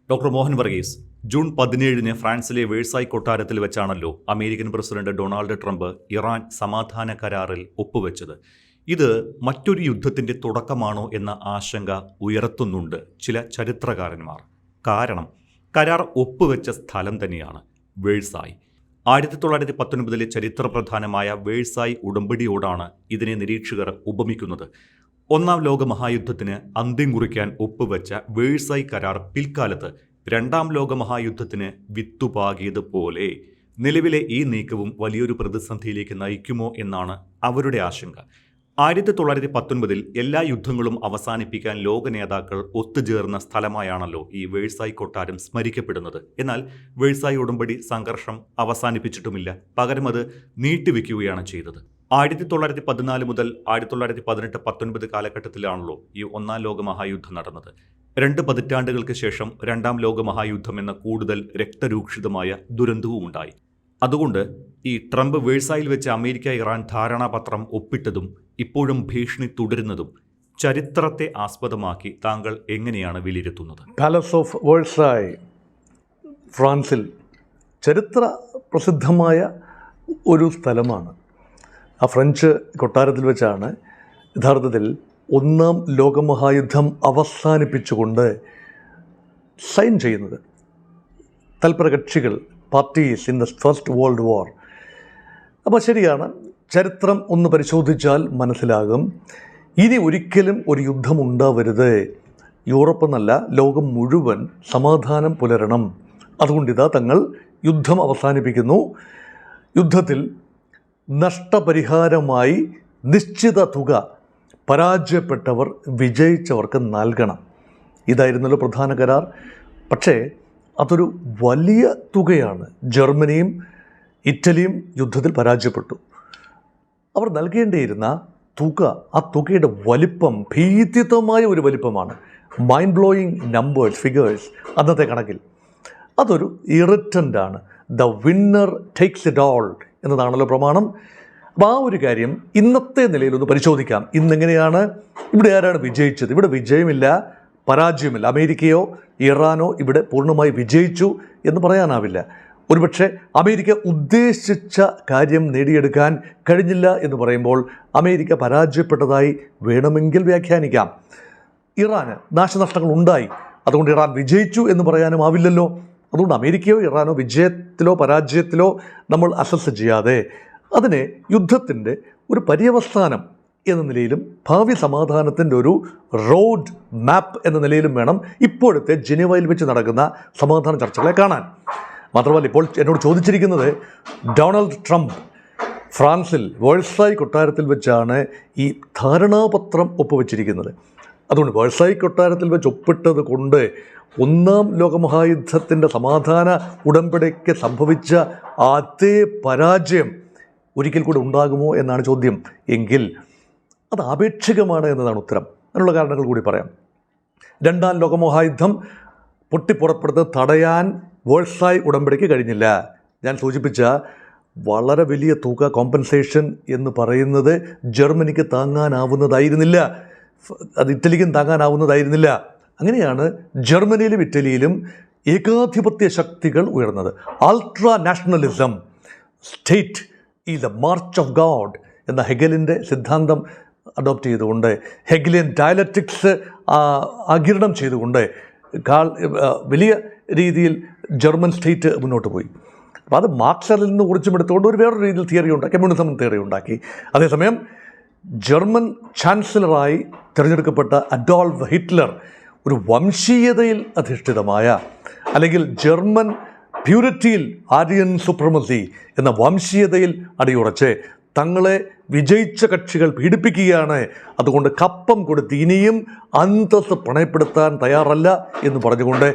Doctor Mohan Varghese, June 17 ഫ്രാൻസിലെ വേഴ്സായ് കൊട്ടാരത്തിൽ വെച്ചാണല്ലോ American president Donald Trump Iran സമാധാന കരാറിൽ ഒപ്പുവെച്ചത്. ഇത് മറ്റൊരു യുദ്ധത്തിന്റെ തുടക്കമാണോ എന്ന ആശങ്ക ഉയർത്തുന്നുണ്ട് ചില ചരിത്രകാരന്മാർ. കാരണം കരാർ ഒപ്പുവെച്ച സ്ഥലം തന്നെയാണ് വേഴ്സായ്. 1919 ചരിത്രപ്രധാനമായ വേഴ്സായ് ഉടമ്പടിയോടാണ് ഇതിനെ നിരീക്ഷകർ ഉപമിക്കുന്നത്. ഒന്നാം ലോക മഹായുദ്ധത്തിന് അന്ത്യം കുറിക്കാൻ ഒപ്പുവെച്ച വേഴ്സായ് കരാർ പിൽക്കാലത്ത് രണ്ടാം ലോക മഹായുദ്ധത്തിന് വിത്തുപാകിയതുപോലെ നിലവിലെ ഈ നീക്കവും വലിയൊരു പ്രതിസന്ധിയിലേക്ക് നയിക്കുമോ എന്നാണ് അവരുടെ ആശങ്ക. 1919 എല്ലാ യുദ്ധങ്ങളും അവസാനിപ്പിക്കാൻ ലോക നേതാക്കൾ ഒത്തുചേർന്ന സ്ഥലമായാണല്ലോ ഈ വേഴ്സായ് കൊട്ടാരം സ്മരിക്കപ്പെടുന്നത്. എന്നാൽ വേഴ്സായ് ഉടമ്പടി സംഘർഷം അവസാനിപ്പിച്ചിട്ടുമില്ല, പകരം അത് നീട്ടിവെക്കുകയാണ് ചെയ്തത്. 1914 മുതൽ 1918-19 കാലഘട്ടത്തിലാണല്ലോ ഈ ഒന്നാം ലോക മഹായുദ്ധം നടന്നത്. 2 പതിറ്റാണ്ടുകൾക്ക് ശേഷം രണ്ടാം ലോക മഹായുദ്ധം എന്ന കൂടുതൽ രക്തരൂക്ഷിതമായ ദുരന്തവും ഉണ്ടായി. അതുകൊണ്ട് ഈ ട്രംപ് വേഴ്സായിൽ വെച്ച് അമേരിക്ക ഇറാൻ ധാരണാപത്രം ഒപ്പിട്ടതും ഇപ്പോഴും ഭീഷണി തുടരുന്നതും ചരിത്രത്തെ ആസ്പദമാക്കി താങ്കൾ എങ്ങനെയാണ് വിലയിരുത്തുന്നത്? പാലസ് ഓഫ് വേഴ്സായ് ഫ്രാൻസിൽ ചരിത്ര പ്രസിദ്ധമായ ഒരു സ്ഥലമാണ്. ആ ഫ്രഞ്ച് കൊട്ടാരത്തിൽ വെച്ചാണ് യഥാർത്ഥത്തിൽ ഒന്നാം ലോകമഹായുദ്ധം അവസാനിപ്പിച്ചുകൊണ്ട് സൈൻ ചെയ്യുന്നത് തൽപരകക്ഷികൾ, parties in the first world war. അപ്പോൾ ശരിയാണ്, ചരിത്രം ഒന്ന് പരിശോധിച്ചാൽ മനസ്സിലാകും ഇനി ഒരിക്കലും ഒരു യുദ്ധം ഉണ്ടാവരുത്. യൂറോപ്പ് എന്നല്ല, ലോകം മുഴുവൻ സമാധാനം പുലരണം. അതുകൊണ്ടിതാ തങ്ങൾ യുദ്ധം അവസാനിപ്പിക്കുന്നു. യുദ്ധത്തിൽ നഷ്ടപരിഹാരമായി നിശ്ചിത തുക പരാജയപ്പെട്ടവർ വിജയിച്ചവർക്ക് നൽകണം. ഇതായിരുന്നല്ലോ പ്രധാന കരാർ. പക്ഷേ അതൊരു വലിയ തുകയാണ്. ജർമ്മനിയും ഇറ്റലിയും യുദ്ധത്തിൽ പരാജയപ്പെട്ടു. അവർ നൽകേണ്ടിയിരുന്ന തുക, ആ തുകയുടെ വലിപ്പം ഭീതിത്വമായ ഒരു വലിപ്പമാണ്. മൈൻഡ് ബ്ലോയിങ് നമ്പേഴ്സ്, ഫിഗേഴ്സ് അന്നത്തെ കണക്കിൽ. അതൊരു ഇറിറ്റൻ്റാണ്. The winner takes it all എന്നതാണല്ലോ പ്രമാണം. അപ്പോൾ ആ ഒരു കാര്യം ഇന്നത്തെ നിലയിലൊന്ന് പരിശോധിക്കാം. ഇന്നെങ്ങനെയാണ്, ഇവിടെ ആരാണ് വിജയിച്ചത്? ഇവിടെ വിജയമില്ല, പരാജയമില്ല. അമേരിക്കയോ ഇറാനോ ഇവിടെ പൂർണ്ണമായി വിജയിച്ചു എന്ന് പറയാനാവില്ല. ഒരുപക്ഷെ അമേരിക്ക ഉദ്ദേശിച്ച കാര്യം നേടിയെടുക്കാൻ കഴിഞ്ഞില്ല എന്ന് പറയുമ്പോൾ അമേരിക്ക പരാജയപ്പെട്ടതായി വേണമെങ്കിൽ വ്യാഖ്യാനിക്കാം. ഇറാന് നാശനഷ്ടങ്ങൾ ഉണ്ടായി, അതുകൊണ്ട് ഇറാൻ വിജയിച്ചു എന്ന് പറയാനും ആവില്ലല്ലോ. അതുകൊണ്ട് അമേരിക്കയോ ഇറാനോ വിജയത്തിലോ പരാജയത്തിലോ നമ്മൾ അസസ് ചെയ്യാതെ അതിനെ യുദ്ധത്തിൻ്റെ ഒരു പര്യവസാനം എന്ന നിലയിലും ഭാവി സമാധാനത്തിൻ്റെ ഒരു റോഡ് മാപ്പ് എന്ന നിലയിലും വേണം ഇപ്പോഴത്തെ ജനീവയിൽ വെച്ച് നടക്കുന്ന സമാധാന ചർച്ചകളെ കാണാൻ. മാത്രമല്ല, ഇപ്പോൾ എന്നോട് ചോദിച്ചിരിക്കുന്നത് ഡൊണാൾഡ് ട്രംപ് ഫ്രാൻസിൽ വേഴ്സായ് കൊട്ടാരത്തിൽ വെച്ചാണ് ഈ ധാരണാപത്രം ഒപ്പുവെച്ചിരിക്കുന്നത്. അതുകൊണ്ട് വേഴ്സായ് കൊട്ടാരത്തിൽ വെച്ച് ഒപ്പിട്ടത് കൊണ്ട് ഒന്നാം ലോകമഹായുദ്ധത്തിൻ്റെ സമാധാന ഉടമ്പടിക്ക് സംഭവിച്ച അതേ പരാജയം ഒരിക്കൽ കൂടി ഉണ്ടാകുമോ എന്നാണ് ചോദ്യം. എങ്കിൽ അത് ആപേക്ഷികമാണ് എന്നതാണ് ഉത്തരം. അതിനുള്ള കാരണങ്ങൾ കൂടി പറയാം. രണ്ടാം ലോകമഹായുദ്ധം പൊട്ടിപ്പുറപ്പെടുന്നത് തടയാൻ വേഴ്സായ് ഉടമ്പടിക്ക് കഴിഞ്ഞില്ല. ഞാൻ സൂചിപ്പിച്ച വളരെ വലിയ തുക കോമ്പൻസേഷൻ എന്ന് പറയുന്നത് ജർമ്മനിക്ക് താങ്ങാനാവുന്നതായിരുന്നില്ല, അത് ഇറ്റലിക്കും താങ്ങാനാവുന്നതായിരുന്നില്ല. അങ്ങനെയാണ് ജർമ്മനിയിലും ഇറ്റലിയിലും ഏകാധിപത്യ ശക്തികൾ ഉയർന്നത്. Ultra nationalism, state is the March of God എന്ന ഹെഗലിൻ്റെ സിദ്ധാന്തം അഡോപ്റ്റ് ചെയ്തുകൊണ്ട്, ഹെഗലിയൻ ഡയലക്റ്റിക്സ് ആഗിരണം ചെയ്തുകൊണ്ട് വലിയ രീതിയിൽ ജർമ്മൻ സ്റ്റേറ്റ് മുന്നോട്ട് പോയി. അപ്പോൾ അത് മാർക്സിൽ നിന്ന് കുറിച്ചുമെടുത്തുകൊണ്ട് ഒരു വേറൊരു രീതിയിൽ തിയറി ഉണ്ടാക്കി, കമ്മ്യൂണിസം തിയറി ഉണ്ടാക്കി. അതേസമയം ജർമ്മൻ ചാൻസലറായി തിരഞ്ഞെടുക്കപ്പെട്ട അഡോൾഫ് ഹിറ്റ്ലർ ഒരു വംശീയതയിൽ അധിഷ്ഠിതമായ, അല്ലെങ്കിൽ ജർമ്മൻ പ്യൂരിറ്റിയിൽ, ആര്യൻ സുപ്രമസി എന്ന വംശീയതയിൽ അടിയുറച്ച് തങ്ങളെ വിജയിച്ച കക്ഷികൾ പീഡിപ്പിക്കുകയാണ്, അതുകൊണ്ട് കപ്പം കൊടുത്ത് ഇനിയും അന്തസ്സ് പണയപ്പെടുത്താൻ തയ്യാറല്ല എന്ന് പറഞ്ഞുകൊണ്ട്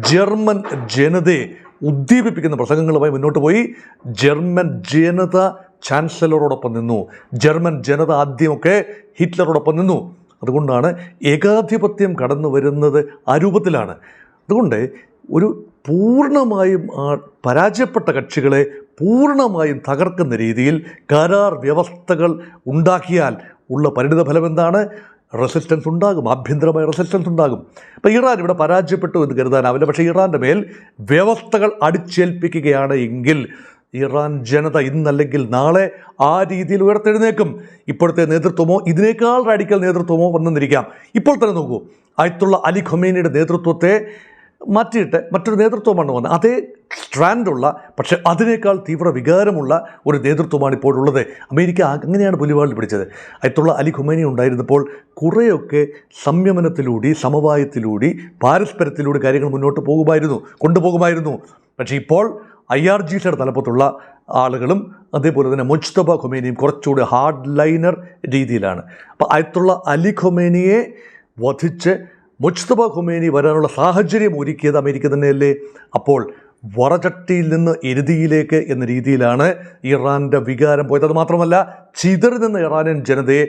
ജർമ്മൻ ജനതയെ ഉദ്ദീപിപ്പിക്കുന്ന പ്രസംഗങ്ങളുമായി മുന്നോട്ട് പോയി. ജർമ്മൻ ജനത ചാൻസലറോടൊപ്പം നിന്നു. ജർമ്മൻ ജനത ആദ്യമൊക്കെ ഹിറ്റ്ലറോടൊപ്പം നിന്നു. അതുകൊണ്ടാണ് ഏകാധിപത്യം കടന്നു വരുന്നത് ആ രൂപത്തിലാണ്. അതുകൊണ്ട് ഒരു പൂർണ്ണമായും പരാജയപ്പെട്ട കക്ഷികളെ പൂർണ്ണമായും തകർക്കുന്ന രീതിയിൽ കരാർ വ്യവസ്ഥകൾ ഉണ്ടാക്കിയാൽ ഉള്ള പരിണിത ഫലം എന്താണ്? റെസിസ്റ്റൻസ് ഉണ്ടാകും, ആഭ്യന്തരമായ റെസിസ്റ്റൻസ് ഉണ്ടാകും. അപ്പോൾ ഇറാൻ ഇവിടെ പരാജയപ്പെട്ടു എന്ന് കരുതാനാവില്ല. പക്ഷേ ഇറാൻ്റെ മേൽ വ്യവസ്ഥകൾ അടിച്ചേൽപ്പിക്കുകയാണ് എങ്കിൽ ഇറാൻ ജനത ഇന്നല്ലെങ്കിൽ നാളെ ആ രീതിയിൽ ഉയർത്തെഴുന്നേക്കും. ഇപ്പോഴത്തെ നേതൃത്വമോ ഇതിനേക്കാൾ റാഡിക്കൽ നേതൃത്വമോ വന്നെന്നിരിക്കാം. ഇപ്പോൾ തന്നെ നോക്കൂ, ആയത്തുള്ള അലി ഖൊമേനിയുടെ നേതൃത്വത്തെ മാറ്റിയിട്ട് മറ്റൊരു നേതൃത്വമാണ് വന്നത്. അതേ സ്ട്രാൻഡുള്ള പക്ഷേ അതിനേക്കാൾ തീവ്ര വികാരമുള്ള ഒരു നേതൃത്വമാണ് ഇപ്പോഴുള്ളത്. അമേരിക്ക അങ്ങനെയാണ് പുലിവാളിൽ പിടിച്ചത്. ആയത്തുള്ള അലി ഖൊമേനി ഉണ്ടായിരുന്നപ്പോൾ കുറേയൊക്കെ സംയമനത്തിലൂടെ, സമവായത്തിലൂടെ, പാരസ്പര്യത്തിലൂടെ കാര്യങ്ങൾ മുന്നോട്ട് കൊണ്ടുപോകുമായിരുന്നു. പക്ഷേ ഇപ്പോൾ IRGCയുടെ തലപ്പത്തുള്ള ആളുകളും അതേപോലെ തന്നെ മുജ്തബ ഖൊമേനിയും കുറച്ചുകൂടി ഹാർഡ് ലൈനർ രീതിയിലാണ്. അപ്പോൾ ആയത്തുള്ള അലി ഖൊമേനിയെ വധിച്ച് മുജ്തബ ഖൊമേനി വരാനുള്ള സാഹചര്യം ഒരുക്കിയത് അമേരിക്ക തന്നെയല്ലേ? അപ്പോൾ വറചട്ടിയിൽ നിന്ന് എരുതിയിലേക്ക് എന്ന രീതിയിലാണ് ഇറാൻ്റെ വികാരം പോയത്. അത് മാത്രമല്ല, ചിതറി നിന്ന ഇറാനിയൻ ജനതയെ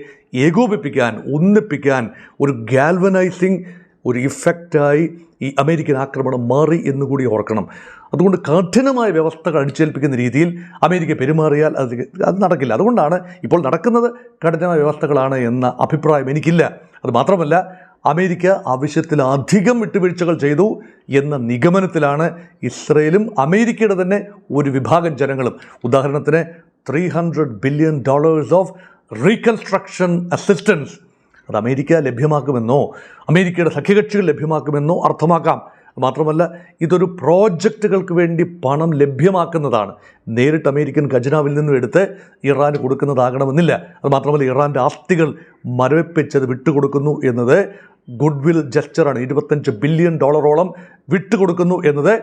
ഏകോപിപ്പിക്കാൻ, ഒന്നിപ്പിക്കാൻ ഒരു ഗാൽവനൈസിങ് ഒരു ഇഫക്റ്റായി ഈ അമേരിക്കൻ ആക്രമണം മാറി എന്നുകൂടി ഓർക്കണം. അതുകൊണ്ട് കഠിനമായ വ്യവസ്ഥകൾ അടിച്ചേൽപ്പിക്കുന്ന രീതിയിൽ അമേരിക്ക പെരുമാറിയാൽ അത് നടക്കില്ല. അതുകൊണ്ടാണ് ഇപ്പോൾ നടക്കുന്നത് കഠിനമായ വ്യവസ്ഥകളാണ് എന്ന അഭിപ്രായം എനിക്കില്ല. അത് മാത്രമല്ല, അമേരിക്ക ആവശ്യത്തിലധികം വിട്ടുവീഴ്ചകൾ ചെയ്തു എന്ന നിഗമനത്തിലാണ് ഇസ്രയേലും അമേരിക്കയുടെ തന്നെ ഒരു വിഭാഗം ജനങ്ങളും. ഉദാഹരണത്തിന് $300 ബില്യൺ ഓഫ് റീകൺസ്ട്രക്ഷൻ അസിസ്റ്റൻസ് അത് അമേരിക്ക ലഭ്യമാക്കുമെന്നോ അമേരിക്കയുടെ സഖ്യകക്ഷികൾ ലഭ്യമാക്കുമെന്നോ അർത്ഥമാക്കാം. മാത്രമല്ല, ഇതൊരു പ്രോജക്റ്റുകൾക്ക് വേണ്ടി പണം ലഭ്യമാക്കുന്നതാണ്. നേരിട്ട് അമേരിക്കൻ ഖജനാവിൽ നിന്നും എടുത്ത് ഇറാന് കൊടുക്കുന്നതാകണമെന്നില്ല. അത് മാത്രമല്ല, ഇറാൻ്റെ ആസ്തികൾ മരവിപ്പിച്ചത് വിട്ടുകൊടുക്കുന്നു എന്നത് ഗുഡ്വിൽ ജസ്റ്ററാണ്. $25 ബില്യൺ വിട്ടുകൊടുക്കുന്നു എന്നത്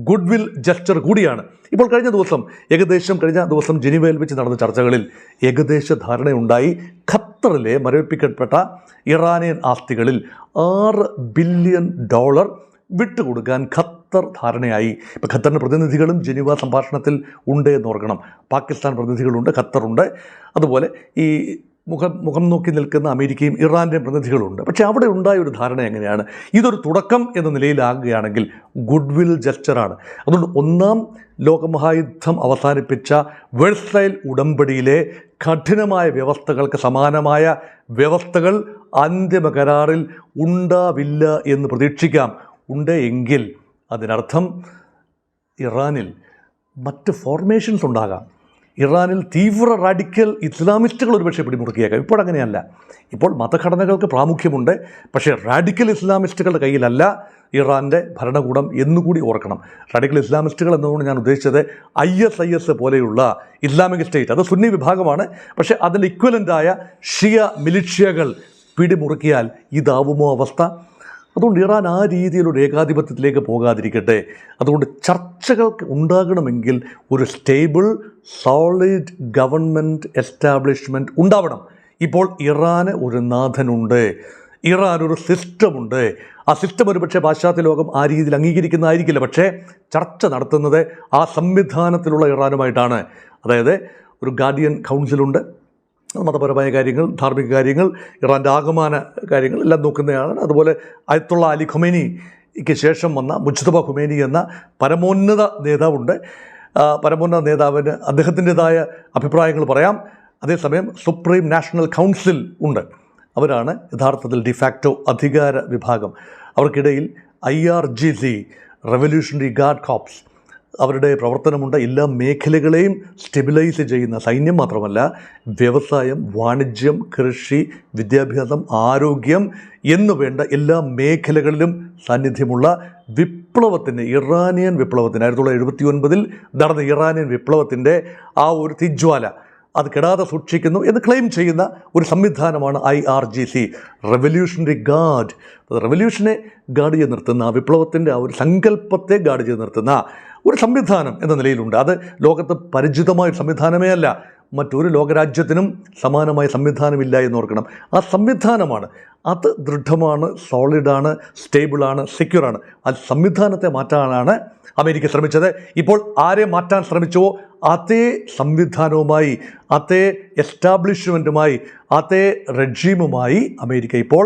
ഗുഡ്വിൽ ജസ്റ്റർ കൂടിയാണ്. ഇപ്പോൾ കഴിഞ്ഞ ദിവസം ജനീവയിൽ വെച്ച് നടന്ന ചർച്ചകളിൽ ഏകദേശ ധാരണയുണ്ടായി. ഖത്തറിലെ മരവിപ്പിക്കപ്പെട്ട ഇറാനിയൻ ആസ്തികളിൽ $6 ബില്യൺ വിട്ടുകൊടുക്കാൻ ഖത്തർ ധാരണയായി. ഇപ്പോൾ ഖത്തറിൻ്റെ പ്രതിനിധികളും ജനീവ സംഭാഷണത്തിൽ ഉണ്ട് എന്നോർക്കണം. പാകിസ്ഥാൻ പ്രതിനിധികളുണ്ട്, ഖത്തറുണ്ട്, അതുപോലെ ഈ മുഖം നോക്കി നിൽക്കുന്ന അമേരിക്കയും ഇറാൻ്റെയും പ്രതിനിധികളുണ്ട്. പക്ഷേ അവിടെ ഉണ്ടായ ഒരു ധാരണ എങ്ങനെയാണ്? ഇതൊരു തുടക്കം എന്ന നിലയിലാകുകയാണെങ്കിൽ ഗുഡ്വിൽ ജസ്റ്ററാണ്. അതുകൊണ്ട് ഒന്നാം ലോകമഹായുദ്ധം അവസാനിപ്പിച്ച വെഴ്സൈൽ ഉടമ്പടിയിലെ കഠിനമായ വ്യവസ്ഥകൾക്ക് സമാനമായ വ്യവസ്ഥകൾ അന്തിമ കരാറിൽ ഉണ്ടാവില്ല എന്ന് പ്രതീക്ഷിക്കാം. ഉണ്ട് എങ്കിൽ അതിനർത്ഥം ഇറാനിൽ മറ്റ് ഫോർമേഷൻസ് ഉണ്ടാകാം. ഇറാനിൽ തീവ്ര റാഡിക്കൽ ഇസ്ലാമിസ്റ്റുകൾ ഒരുപക്ഷെ പിടിമുറുക്കിയേക്കാം. ഇപ്പോൾ അങ്ങനെയല്ല. ഇപ്പോൾ മതഘടനകൾക്ക് പ്രാമുഖ്യമുണ്ട്. പക്ഷേ റാഡിക്കൽ ഇസ്ലാമിസ്റ്റുകളുടെ കയ്യിലല്ല ഇറാൻ്റെ ഭരണകൂടം എന്നുകൂടി ഓർക്കണം. റാഡിക്കൽ ഇസ്ലാമിസ്റ്റുകൾ എന്നതുകൊണ്ട് ഞാൻ ഉദ്ദേശിച്ചത് ISIS പോലെയുള്ള ഇസ്ലാമിക് സ്റ്റേറ്റ്. അത് സുന്നി വിഭാഗമാണ്. പക്ഷേ അതിൻ്റെ ഇക്വലൻ്റായ ഷിയ മിലിഷ്യകൾ പിടിമുറുക്കിയാൽ ഇതാവുമോ അവസ്ഥ? അതുകൊണ്ട് ഇറാൻ ആ രീതിയിലൊരു ഏകാധിപത്യത്തിലേക്ക് പോകാതിരിക്കട്ടെ. അതുകൊണ്ട് ചർച്ചകൾക്ക് ഉണ്ടാകണമെങ്കിൽ ഒരു സ്റ്റേബിൾ സോളിഡ് ഗവൺമെൻറ് എസ്റ്റാബ്ലിഷ്മെൻറ്റ് ഉണ്ടാവണം. ഇപ്പോൾ ഇറാന് ഒരു നാഥനുണ്ട്, ഇറാനൊരു സിസ്റ്റമുണ്ട്. ആ സിസ്റ്റം ഒരുപക്ഷെ പാശ്ചാത്യ ലോകം ആ രീതിയിൽ അംഗീകരിക്കുന്നതായിരിക്കില്ല. പക്ഷേ ചർച്ച നടത്തുന്നത് ആ സംവിധാനത്തിലുള്ള ഇറാനുമായിട്ടാണ്. അതായത് ഒരു ഗാർഡിയൻ കൗൺസിലുണ്ട്, മതപരമായ കാര്യങ്ങൾ, ധാർമ്മിക കാര്യങ്ങൾ, ഇറാൻ്റെ ആകമാന കാര്യങ്ങൾ എല്ലാം നോക്കുന്നതാണ്. അതുപോലെ ആയത്തുള്ള അലി ഖൊമേനിക്ക് ശേഷം വന്ന മുജ്തബ ഖൊമേനി എന്ന പരമോന്നത നേതാവുണ്ട്. പരമോന്നത നേതാവിന് അദ്ദേഹത്തിൻ്റെതായ അഭിപ്രായങ്ങൾ പറയാം. അതേസമയം സുപ്രീം നാഷണൽ കൗൺസിൽ ഉണ്ട്. അവരാണ് യഥാർത്ഥത്തിൽ ഡിഫാക്റ്റോ അധികാര വിഭാഗം. അവർക്കിടയിൽ IRGC റവല്യൂഷണറി ഗാർഡ് കോപ്സ് അവരുടെ പ്രവർത്തനമുണ്ട്. എല്ലാ മേഖലകളെയും സ്റ്റെബിലൈസ് ചെയ്യുന്ന സൈന്യം മാത്രമല്ല, വ്യവസായം, വാണിജ്യം, കൃഷി, വിദ്യാഭ്യാസം, ആരോഗ്യം എന്നു വേണ്ട എല്ലാ മേഖലകളിലും സാന്നിധ്യമുള്ള വിപ്ലവത്തിന്, ഇറാനിയൻ വിപ്ലവത്തിന്, 1979 നടന്ന ഇറാനിയൻ വിപ്ലവത്തിൻ്റെ ആ ഒരു തിജ്വാല അത് കെടാതെ സൂക്ഷിക്കുന്നു എന്ന് ക്ലെയിം ചെയ്യുന്ന ഒരു സംവിധാനമാണ് IRGC റവല്യൂഷണറി ഗാർഡ്. റവല്യൂഷനെ ഗാർഡ് ചെയ്ത് നിർത്തുന്ന, വിപ്ലവത്തിൻ്റെ ആ ഒരു സങ്കല്പത്തെ ഗാർഡ് ചെയ്ത് നിർത്തുന്ന ഒരു സംവിധാനം എന്ന നിലയിലുണ്ട്. അത് ലോകത്ത് പരിചിതമായ സംവിധാനമേ അല്ല. മറ്റൊരു ലോകരാജ്യത്തിനും സമാനമായ സംവിധാനമില്ല എന്നോർക്കണം. ആ സംവിധാനമാണ്, അത് ദൃഢമാണ്, സോളിഡാണ്, സ്റ്റേബിളാണ്, സെക്യൂറാണ്. ആ സംവിധാനത്തെ മാറ്റാനാണ് അമേരിക്ക ശ്രമിച്ചത്. ഇപ്പോൾ ആരെ മാറ്റാൻ ശ്രമിച്ചുവോ അതേ സംവിധാനവുമായി, അതേ എസ്റ്റാബ്ലിഷ്മെൻറ്റുമായി, അതേ റെജീമുമായി അമേരിക്ക ഇപ്പോൾ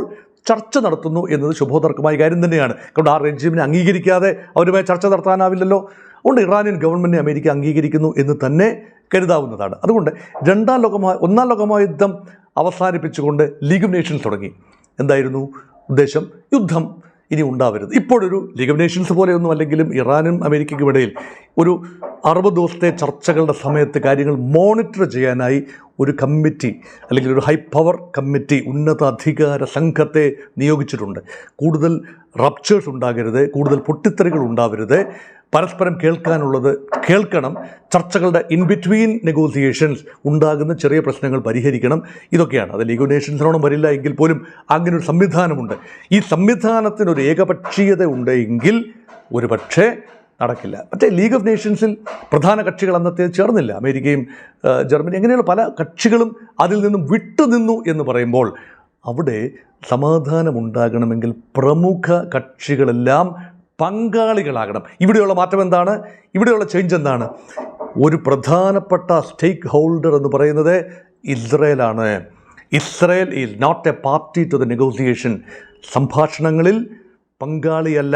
ചർച്ച നടത്തുന്നു എന്നത് ശുഭോദർക്കമായ കാര്യം തന്നെയാണ്. കാരണം ആ റെജീമിനെ അംഗീകരിക്കാതെ അവരുമായി ചർച്ച നടത്താനാവില്ലല്ലോ. അതുകൊണ്ട് ഇറാനിയൻ ഗവൺമെൻറ്റിനെ അമേരിക്ക അംഗീകരിക്കുന്നു എന്ന് തന്നെ കരുതാവുന്നതാണ്. അതുകൊണ്ട് ഒന്നാം ലോകമഹായുദ്ധം അവസാനിപ്പിച്ചുകൊണ്ട് ലീഗ് ഓഫ് നേഷൻസ് തുടങ്ങി. എന്തായിരുന്നു ഉദ്ദേശം? യുദ്ധം ഇനി ഉണ്ടാവരുത്. ഇപ്പോഴൊരു ലീഗ് ഓഫ് നേഷൻസ് പോലെയൊന്നും അല്ലെങ്കിലും ഇറാനും അമേരിക്കയ്ക്കും ഇടയിൽ ഒരു 60 ദിവസത്തെ ചർച്ചകളുടെ സമയത്ത് കാര്യങ്ങൾ മോണിറ്റർ ചെയ്യാനായി ഒരു കമ്മിറ്റി അല്ലെങ്കിൽ ഒരു ഹൈ പവർ കമ്മിറ്റി, ഉന്നത അധികാര സംഘത്തെ നിയോഗിച്ചിട്ടുണ്ട്. കൂടുതൽ റപ്ചേഴ്സ് ഉണ്ടാകരുത്, കൂടുതൽ പൊട്ടിത്തെറികൾ ഉണ്ടാവരുത്, പരസ്പരം കേൾക്കാനുള്ളത് കേൾക്കണം, ചർച്ചകളുടെ ഇൻ ബിറ്റ്വീൻ നെഗോസിയേഷൻസ് ഉണ്ടാകുന്ന ചെറിയ പ്രശ്നങ്ങൾ പരിഹരിക്കണം. ഇതൊക്കെയാണ്. അത് ലീഗ് ഓഫ് നേഷൻസിനോടും വരില്ല എങ്കിൽ പോലും അങ്ങനെ ഒരു സംവിധാനമുണ്ട്. ഈ സംവിധാനത്തിനൊരു ഏകപക്ഷീയത ഉണ്ടെങ്കിൽ ഒരു പക്ഷേ നടക്കില്ല. മറ്റേ ലീഗ് ഓഫ് നേഷൻസിൽ പ്രധാന കക്ഷികൾ അന്നത്തെ ചേർന്നില്ല. അമേരിക്കയും ജർമ്മനി അങ്ങനെയുള്ള പല കക്ഷികളും അതിൽ നിന്നും വിട്ടുനിന്നു എന്ന് പറയുമ്പോൾ അവിടെ സമാധാനമുണ്ടാകണമെങ്കിൽ പ്രമുഖ കക്ഷികളെല്ലാം പങ്കാളികളാകണം. ഇവിടെയുള്ള മാറ്റം എന്താണ്? ഇവിടെയുള്ള ചേഞ്ച് എന്താണ്? ഒരു പ്രധാനപ്പെട്ട സ്റ്റേക്ക് ഹോൾഡർ എന്ന് പറയുന്നത് ഇസ്രയേലാണ്. Israel is not a party to the negotiation. സംഭാഷണങ്ങളിൽ പങ്കാളിയല്ല.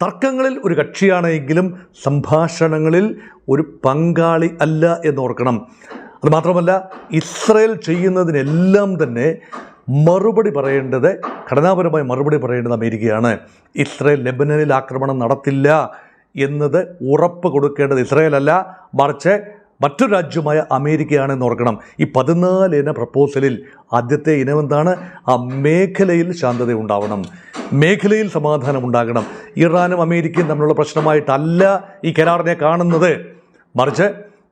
തർക്കങ്ങളിൽ ഒരു കക്ഷിയാണെങ്കിലും സംഭാഷണങ്ങളിൽ ഒരു പങ്കാളി അല്ല എന്നോർക്കണം. അതുമാത്രമല്ല, ഇസ്രയേൽ ചെയ്യുന്നതിനെല്ലാം തന്നെ മറുപടി പറയേണ്ടത്, ഘടനാപരമായി മറുപടി പറയേണ്ടത് അമേരിക്കയാണ്. ഇസ്രയേൽ ലെബനനിൽ ആക്രമണം നടത്തില്ല എന്നത് ഉറപ്പ് കൊടുക്കേണ്ടത് ഇസ്രയേലല്ല, മറിച്ച് മറ്റൊരു രാജ്യമായ അമേരിക്കയാണെന്ന് ഓർക്കണം. ഈ 14 ഇന പ്രപ്പോസലിൽ ആദ്യത്തെ ഇനമെന്താണ്? ആ മേഖലയിൽ ശാന്തത ഉണ്ടാവണം, മേഖലയിൽ സമാധാനം ഉണ്ടാകണം. ഇറാനും അമേരിക്കയും തമ്മിലുള്ള പ്രശ്നമായിട്ടല്ല ഈ കരാറിനെ കാണുന്നത്, മറിച്ച്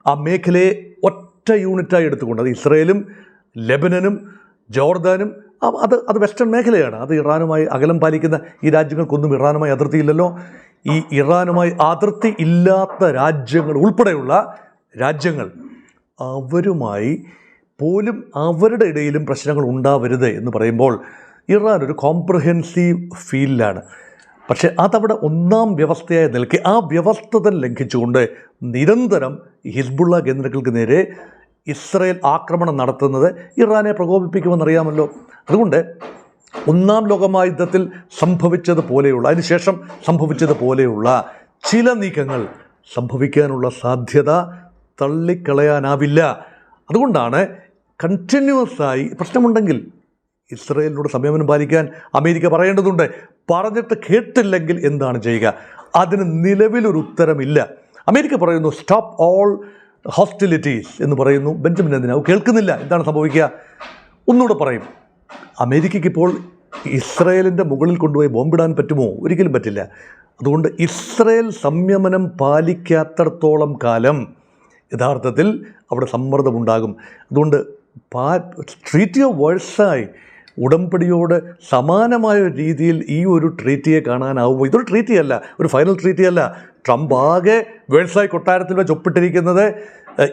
ആ മേഖലയെ ഒറ്റ യൂണിറ്റായി എടുത്തുകൊണ്ട്, അത് ഇസ്രയേലും ലെബനനും ജോർദാനും അത് വെസ്റ്റേൺ മേഖലയാണ്. അത് ഇറാനുമായി അകലം പാലിക്കുന്ന ഈ രാജ്യങ്ങൾക്കൊന്നും ഇറാനുമായി അതിർത്തിയില്ലല്ലോ. ഈ ഇറാനുമായി അതിർത്തി ഇല്ലാത്ത രാജ്യങ്ങൾ ഉൾപ്പെടെയുള്ള രാജ്യങ്ങൾ, അവരുമായി പോലും അവരുടെ ഇടയിലും പ്രശ്നങ്ങൾ ഉണ്ടാവരുത് എന്ന് പറയുമ്പോൾ ഇറാൻ ഒരു കോംപ്രഹെൻസീവ് ഫീൽഡിലാണ്. പക്ഷേ അതവിടെ ഒന്നാം വ്യവസ്ഥയായി നിൽക്കെ ആ വ്യവസ്ഥ തന്നെ ലംഘിച്ചുകൊണ്ട് നിരന്തരം ഹിസ്ബുള്ള കേന്ദ്രങ്ങൾക്ക് നേരെ ഇസ്രയേൽ ആക്രമണം നടത്തുന്നത് ഇറാനെ പ്രകോപിപ്പിക്കുമെന്നറിയാമല്ലോ. അതുകൊണ്ട് ഒന്നാം ലോകമഹായുദ്ധത്തിൽ സംഭവിച്ചതുപോലെയുള്ള, അതിനുശേഷം സംഭവിച്ചതുപോലെയുള്ള ചില നീക്കങ്ങൾ സംഭവിക്കാനുള്ള സാധ്യത തള്ളിക്കളയാനാവില്ല. അതുകൊണ്ടാണ് കണ്ടിന്യൂസായി പ്രശ്നമുണ്ടെങ്കിൽ ഇസ്രയേലിനോട് സംയമനം പാലിക്കാൻ അമേരിക്ക പറയേണ്ടതുണ്ട്. പറഞ്ഞിട്ട് കേട്ടില്ലെങ്കിൽ എന്താണ് ചെയ്യുക? അതിന് നിലവിലൊരു ഉത്തരമില്ല. അമേരിക്ക പറയുന്നു സ്റ്റോപ്പ് ഓൾ ഹോസ്റ്റിലിറ്റീസ് എന്ന് പറയുന്നു. ബെഞ്ചമിൻ നെതന്യാഹു കേൾക്കുന്നില്ല. എന്താണ് സംഭവിക്കുക? ഒന്നുകൂടെ പറയും. അമേരിക്കയ്ക്ക് ഇപ്പോൾ ഇസ്രയേലിൻ്റെ മുകളിൽ കൊണ്ടുപോയി ബോംബിടാൻ പറ്റുമോ? ഒരിക്കലും പറ്റില്ല. അതുകൊണ്ട് ഇസ്രയേൽ സംയമനം പാലിക്കാത്തടത്തോളം കാലം യഥാർത്ഥത്തിൽ അവിടെ സമ്മർദ്ദമുണ്ടാകും. അതുകൊണ്ട് ട്രീറ്റി ഓഫ് വേഴ്സായ് ഉടമ്പടിയോട് സമാനമായ രീതിയിൽ ഈ ഒരു ട്രീറ്റിയെ കാണാനാവുമോ? ഇതൊരു ട്രീറ്റിയല്ല, ഒരു ഫൈനൽ ട്രീറ്റിയല്ല. ട്രംപ് ആകെ വേഴ്സായ് കൊട്ടാരത്തിൽ വെച്ച് ഒപ്പിട്ടിരിക്കുന്നത്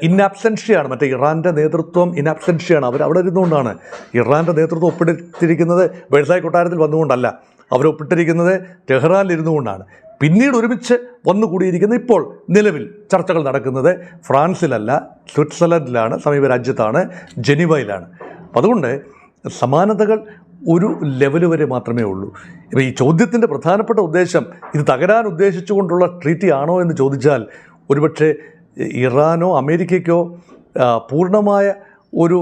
ഇൻ ആബ്സെൻഷ്യയാണ്. മറ്റേ ഇറാൻ്റെ നേതൃത്വം ഇൻ ആബ്സെൻഷ്യയാണ്. അവിടെ ഇരുന്നുകൊണ്ടാണ്. ഇറാൻ്റെ നേതൃത്വം ഒപ്പിട്ടിരിക്കുന്നത് വേഴ്സായ് കൊട്ടാരത്തിൽ വന്നുകൊണ്ടല്ല, അവരൊപ്പിട്ടിരിക്കുന്നത് ടെഹ്റാനിൽ ഇരുന്നുകൊണ്ടാണ്. പിന്നീട് ഒരുമിച്ച് വന്നുകൂടിയിരിക്കുന്നത് ഇപ്പോൾ നിലവിൽ ചർച്ചകൾ നടക്കുന്നത് ഫ്രാൻസിലല്ല, സ്വിറ്റ്സർലൻഡിലാണ്, സമീപ രാജ്യത്താണ്, ജനീവയിലാണ്. അതുകൊണ്ട് സമാനതകൾ ഒരു ലെവൽ വരെ മാത്രമേ ഉള്ളൂ. ഇപ്പോൾ ഈ ചോദ്യത്തിൻ്റെ പ്രധാനപ്പെട്ട ഉദ്ദേശം ഇത് തകരാൻ ഉദ്ദേശിച്ചുകൊണ്ടുള്ള ട്രീറ്റി ആണോ എന്ന് ചോദിച്ചാൽ ഒരുപക്ഷെ ഇറാനോ അമേരിക്കയ്ക്കോ പൂർണ്ണമായ ഒരു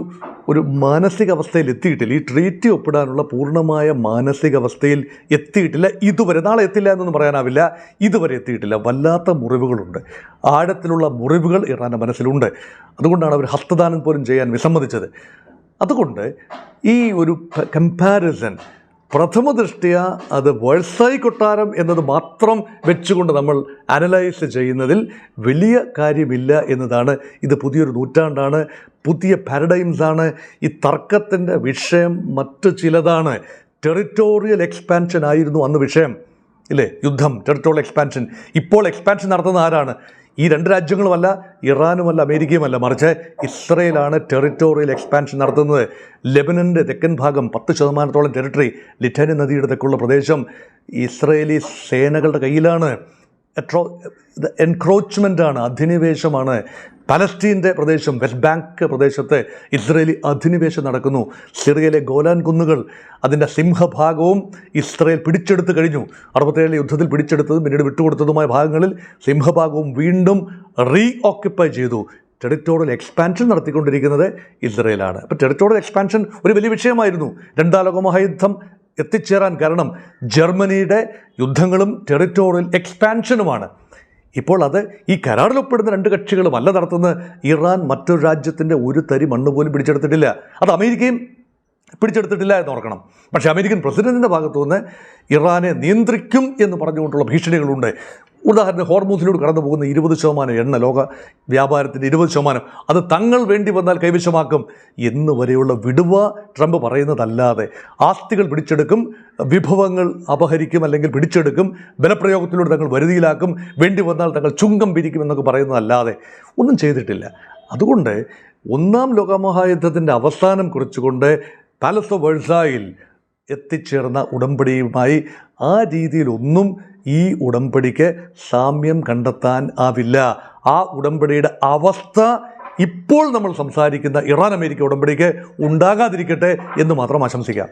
മാനസികാവസ്ഥയിൽ എത്തിയിട്ടില്ല. ഈ ട്രീറ്റി ഒപ്പിടാനുള്ള പൂർണ്ണമായ മാനസികാവസ്ഥയിൽ എത്തിയിട്ടില്ല ഇതുവരെ. നാളെ എത്തില്ല എന്നൊന്നും പറയാനാവില്ല. ഇതുവരെ എത്തിയിട്ടില്ല. വല്ലാത്ത മുറിവുകളുണ്ട്, ആഴത്തിലുള്ള മുറിവുകൾ ഇറാൻ്റെ മനസ്സിലുണ്ട്. അതുകൊണ്ടാണ് അവർ ഹസ്തദാനം പോലും ചെയ്യാൻ വിസമ്മതിച്ചത്. അതുകൊണ്ട് ഈ ഒരു കമ്പാരിസൺ പ്രഥമ ദൃഷ്ട്യാ അത് വേഴ്സായ് കൊട്ടാരം എന്നത് മാത്രം വെച്ചുകൊണ്ട് നമ്മൾ അനലൈസ് ചെയ്യുന്നതിൽ വലിയ കാര്യമില്ല എന്നതാണ്. ഇത് പുതിയൊരു നൂറ്റാണ്ടാണ്, പുതിയ പാരഡൈംസാണ്. ഈ തർക്കത്തിൻ്റെ വിഷയം മറ്റു ചിലതാണ്. ടെറിറ്റോറിയൽ എക്സ്പാൻഷൻ ആയിരുന്നു അന്ന് വിഷയം, ഇല്ലേ? യുദ്ധം, ടെറിറ്റോറിയൽ എക്സ്പാൻഷൻ. ഇപ്പോൾ എക്സ്പാൻഷൻ നടത്തുന്ന ആരാണ്? ഈ രണ്ട് രാജ്യങ്ങളുമല്ല, ഇറാനുമല്ല, അമേരിക്കയുമല്ല, മറിച്ച് ഇസ്രയേലാണ് ടെറിറ്റോറിയൽ എക്സ്പാൻഷൻ നടത്തുന്നത്. ലെബനൻ്റെ തെക്കൻ ഭാഗം 10% ടെറിട്ടറി, ലിറ്റാനി നദിയുടെ തെക്കുള്ള പ്രദേശം ഇസ്രയേലി സേനകളുടെ കയ്യിലാണ്. എൻക്രോച്ച്മെൻ്റാണ്, അധിനിവേശമാണ്. പലസ്തീൻ്റെ പ്രദേശം, വെസ്റ്റ് ബാങ്ക് പ്രദേശത്ത് ഇസ്രയേലി അധിനിവേശം നടക്കുന്നു. സിറിയയിലെ ഗോലാൻ കുന്നുകൾ, അതിൻ്റെ സിംഹഭാഗവും ഇസ്രയേൽ പിടിച്ചെടുത്ത് കഴിഞ്ഞു. 67 യുദ്ധത്തിൽ പിടിച്ചെടുത്തതും പിന്നീട് വിട്ടുകൊടുത്തതുമായ ഭാഗങ്ങളിൽ സിംഹഭാഗവും വീണ്ടും ഓക്യുപ്പൈ ചെയ്തു. ടെറിറ്റോറിയൽ എക്സ്പാൻഷൻ നടത്തിക്കൊണ്ടിരിക്കുന്നത് ഇസ്രയേലാണ്. അപ്പോൾ ടെറിറ്റോറിയൽ എക്സ്പാൻഷൻ ഒരു വലിയ വിഷയമായിരുന്നു. രണ്ടാം ലോക മഹായുദ്ധം എത്തിച്ചേരാൻ കാരണം ജർമ്മനിയുടെ യുദ്ധങ്ങളും ടെറിറ്റോറിയൽ എക്സ്പാൻഷനുമാണ്. ഇപ്പോൾ അത് ഈ കരാറിൽ ഒപ്പിടുന്ന രണ്ട് കക്ഷികളും അല്ല നടത്തുന്നത്. ഇറാൻ മറ്റൊരു രാജ്യത്തിൻ്റെ ഒരു തരി മണ്ണ് പോലും പിടിച്ചെടുത്തിട്ടില്ല. അത് അമേരിക്കയും പിടിച്ചെടുത്തിട്ടില്ല എന്ന് ഓർക്കണം. പക്ഷേ അമേരിക്കൻ പ്രസിഡന്റിൻ്റെ ഭാഗത്തു നിന്ന് ഇറാനെ നിയന്ത്രിക്കും എന്ന് പറഞ്ഞുകൊണ്ടുള്ള ഭീഷണികളുണ്ട്. ഉദാഹരണത്തിന് ഹോർമൂസിലൂടെ കടന്നു പോകുന്ന 20% എണ്ണ, ലോക വ്യാപാരത്തിൻ്റെ 20% അത് തങ്ങൾ വേണ്ടി വന്നാൽ കൈവശമാക്കും എന്ന് വരെയുള്ള വിടുവ ട്രംപ് പറയുന്നതല്ലാതെ ആസ്തികൾ പിടിച്ചെടുക്കും, വിഭവങ്ങൾ അപഹരിക്കും അല്ലെങ്കിൽ പിടിച്ചെടുക്കും, ബലപ്രയോഗത്തിലൂടെ തങ്ങൾ വരുതിയിലാക്കും, വേണ്ടി വന്നാൽ തങ്ങൾ ചുങ്കം പിരിക്കും എന്നൊക്കെ പറയുന്നതല്ലാതെ ഒന്നും ചെയ്തിട്ടില്ല. അതുകൊണ്ട് ഒന്നാം ലോകമഹായുദ്ധത്തിൻ്റെ അവസാനം കുറിച്ചുകൊണ്ട് പാലസ് ഓഫ് വേഴ്സായിൽ എത്തിച്ചേർന്ന ഉടമ്പടിയുമായി ആ രീതിയിലൊന്നും ഈ ഉടമ്പടിക്ക് സാമ്യം കണ്ടെത്താൻ ആവില്ല. ആ ഉടമ്പടിയുടെ അവസ്ഥ ഇപ്പോൾ നമ്മൾ സംസാരിക്കുന്ന ഇറാൻ അമേരിക്ക ഉടമ്പടിക്ക് ഉണ്ടാകാതിരിക്കട്ടെ എന്ന് മാത്രം ആശംസിക്കാം.